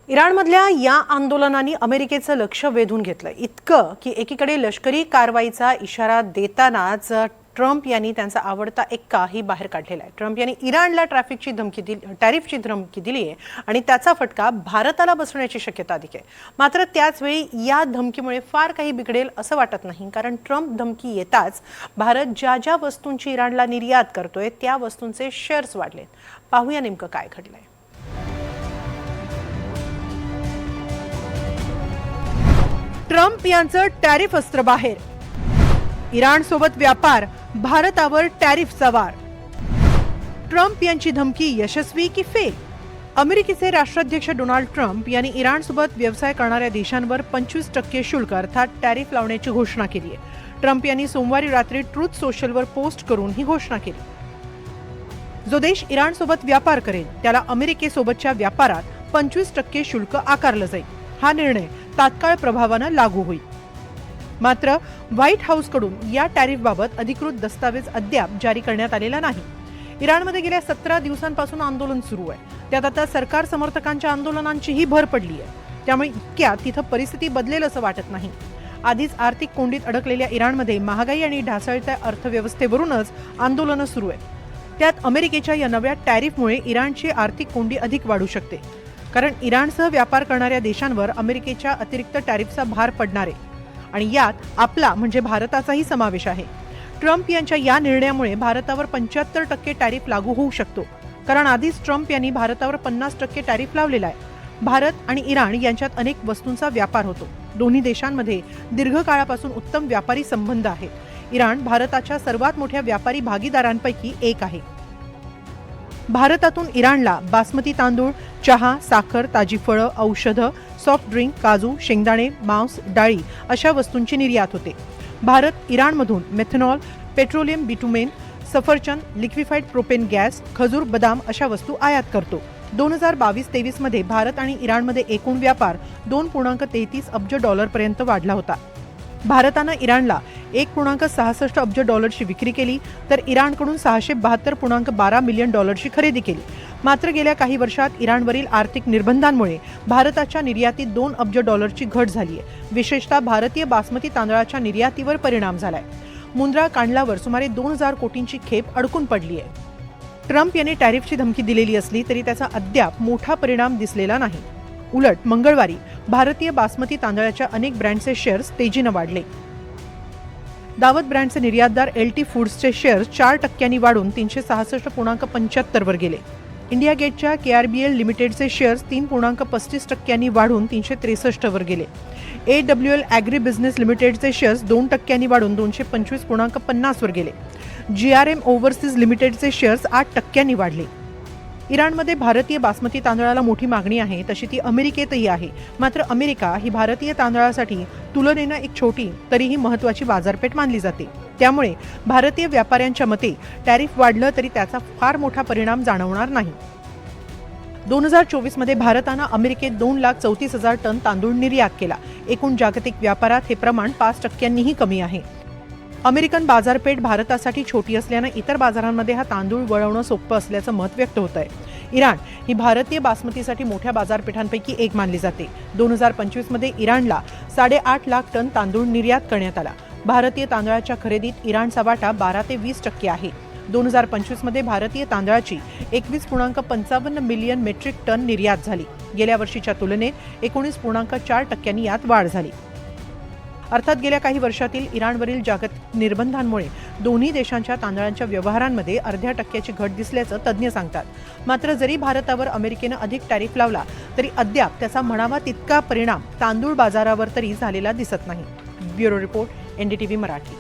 इराणमधल्या या आंदोलनांनी अमेरिकेचं लक्ष वेधून घेतलं, इतकं की एकीकडे लष्करी कारवाईचा इशारा देतानाच ट्रम्प यांनी त्यांचा आवडता एक्काही बाहेर काढलेला आहे। ट्रम्प यांनी इराणला टॅरिफची धमकी दिली आहे आणि त्याचा फटका भारताला बसण्याची शक्यता अधिक आहे। मात्र त्याच वेळी या धमकीमुळे फार काही बिघडेल असं वाटत नाही, कारण ट्रम्प धमकी येताच भारत ज्या ज्या वस्तूंची इराणला निर्यात करतोय त्या वस्तूंचे शेअर्स वाढलेत। पाहूया नेमकं काय घडलंय। ट्रम्प यांचं टॅरिफ अस्त्र बाहेर, इराण सोबत व्यापार, भारतावर टॅरिफचा वार। ट्रम्प यांची धमकी यशस्वी की फेल? अमेरिकेचे राष्ट्राध्यक्ष डोनाल्ड ट्रम्प यांनी इराण सोबत व्यवसाय करणाऱ्या देशांवर 25% शुल्क अर्थात टॅरिफ लावण्याची घोषणा केली आहे। ट्रम्प यांनी सोमवारी रात्री ट्रुथ सोशलवर पोस्ट करून ही घोषणा केली। जो देश इराण सोबत व्यापार करेल त्याला अमेरिकेसोबतच्या व्यापारात 25% शुल्क आकारलं जाईल। हा निर्णय तात्काळ प्रभावाने लागू होईल। मात्र व्हाईट हाऊसकडून या टॅरिफबाबत अधिकृत दस्तावेज अद्याप जारी करण्यात आलेला नाही। इराणमध्ये गेल्या 17 दिवसांपासून आंदोलन सुरू आहे। त्यात आता सरकार समर्थकांच्या आंदोलनांचीही भर पडली आहे। त्यामुळे इतक्यात तिथं परिस्थिती बदलेल असं वाटत नाही। आधीच आर्थिक कोंडीत अडकलेल्या इराणमध्ये महागाई आणि ढासळत्या अर्थव्यवस्थेवरूनच आंदोलनं सुरू आहेत। त्यात अमेरिकेच्या या नव्या टॅरिफमुळे इराणची आर्थिक कोंडी अधिक वाढू शकते, कारण इराणसह व्यापार करणाऱ्या देशांवर अमेरिकेच्या अतिरिक्त टॅरिफचा भार पडणार आहे आणि यात आपला म्हणजे भारताचाही समावेश आहे। ट्रम्प यांच्या या निर्णयामुळे भारतावर 75% टॅरिफ लागू होऊ शकतो, कारण आधीच ट्रम्प यांनी भारतावर 50% टॅरिफ लावलेला आहे। भारत आणि इराण यांच्यात अनेक वस्तूंचा व्यापार होतो। दोन्ही देशांमध्ये दीर्घकाळापासून उत्तम व्यापारी संबंध आहेत। इराण भारताच्या सर्वात मोठ्या व्यापारी भागीदारांपैकी एक आहे। भारतातून इराणला बासमती तांदूळ, चहा, साखर, ताजी फळं, औषधं, सॉफ्ट ड्रिंक, काजू, शेंगदाणे, मांस, डाळी अशा वस्तूंची निर्यात होते। भारत इराणमधून मेथनॉल, पेट्रोलियम बिटुमेन, सफरचंद, लिक्विफाईड प्रोपेन गॅस, खजूर, बदाम अशा वस्तू आयात करतो। 2022-23 मध्ये भारत आणि इराणमध्ये एकूण व्यापार $2.33 अब्ज पर्यंत वाढला होता। भारतानं इराणला $1.66 अब्ज विक्री केली, तर इराणकडून $672.12 मिलियन खरेदी केली। मात्र गेल्या काही वर्षात इराणवरील आर्थिक निर्बंधांमुळे भारताच्या निर्यातीत $2 अब्ज घट झाली आहे। विशेषतः भारतीय बासमती तांदळाच्या निर्यातीवर परिणाम झालाय। मुंद्रा कांडलावर सुमारे 2000 कोटींची खेप अडकून पडली आहे। ट्रम्प यांनी टॅरिफची धमकी दिलेली असली तरी त्याचा अद्याप मोठा परिणाम दिसलेला नाही। उलट मंगळवारी भारतीय बासमती तांदळाच्या अनेक ब्रँडचे शेअर्स तेजीने वाढले। दावत ब्रँडचे निर्यातदार LT फूड्सचे शेअर्स 4% वाढून 366.75 वर गेले। इंडिया गेटच्या KRBL लिमिटेडचे शेअर्स 3.35% वाढून 363 वर गेले। AWL ॲग्री बिझनेस लिमिटेडचे शेअर्स 2% वाढून 225.50 वर गेले। GRM ओव्हरसीज लिमिटेडचे शेअर्स 8% वाढले। इराणमध्ये भारतीय बासमती तांदळाला मोठी मागणी आहे, तशी ती अमेरिकेतही आहे। मात्र अमेरिका ही भारतीय तांदळासाठी तुलनेनं एक छोटी तरीही महत्त्वाची बाजारपेठ मानली जाते। त्यामुळे भारतीय व्यापाऱ्यांच्या मते टॅरिफ वाढलं तरी त्याचा फार मोठा परिणाम जाणवणार नाही। 2024 मध्ये भारतानं अमेरिकेत 2,34,000 टन तांदूळ निर्यात केला। एकूण जागतिक व्यापारात हे प्रमाण 5%नीही कमी आहे। अमेरिकन बाजारपेठ भारतासाठी छोटी असल्यानं इतर बाजारांमध्ये हा तांदूळ वळवणं सोपं असल्याचं मत व्यक्त होत आहे। इराण ही भारतीय बासमतीसाठी मोठ्या बाजारपेठांपैकी एक मानली जाते। 2025 मध्ये इराणला 8.5 लाख टन तांदूळ निर्यात करण्यात आला। भारतीय तांदळाच्या खरेदीत इराणचा वाटा 12 ते 20% आहे। 2025 मध्ये भारतीय तांदळाची 21.55 मिलियन मेट्रिक टन निर्यात झाली। गेल्या वर्षीच्या तुलनेत 19.4% यात वाढ झाली। अर्थात गेल्या काही वर्षातील इराणवरील जागतिक निर्बंधांमुळे दोन्ही देशांच्या तांदळांच्या व्यवहारांमध्ये 0.5% घट दिसल्याचं तज्ज्ञ सांगतात। मात्र जरी भारतावर अमेरिकेनं अधिक टॅरिफ लावला तरी अद्याप त्याचा म्हणावा तितका परिणाम तांदूळ बाजारावर तरी झालेला दिसत नाही। Bureau report, NDTV Marathi.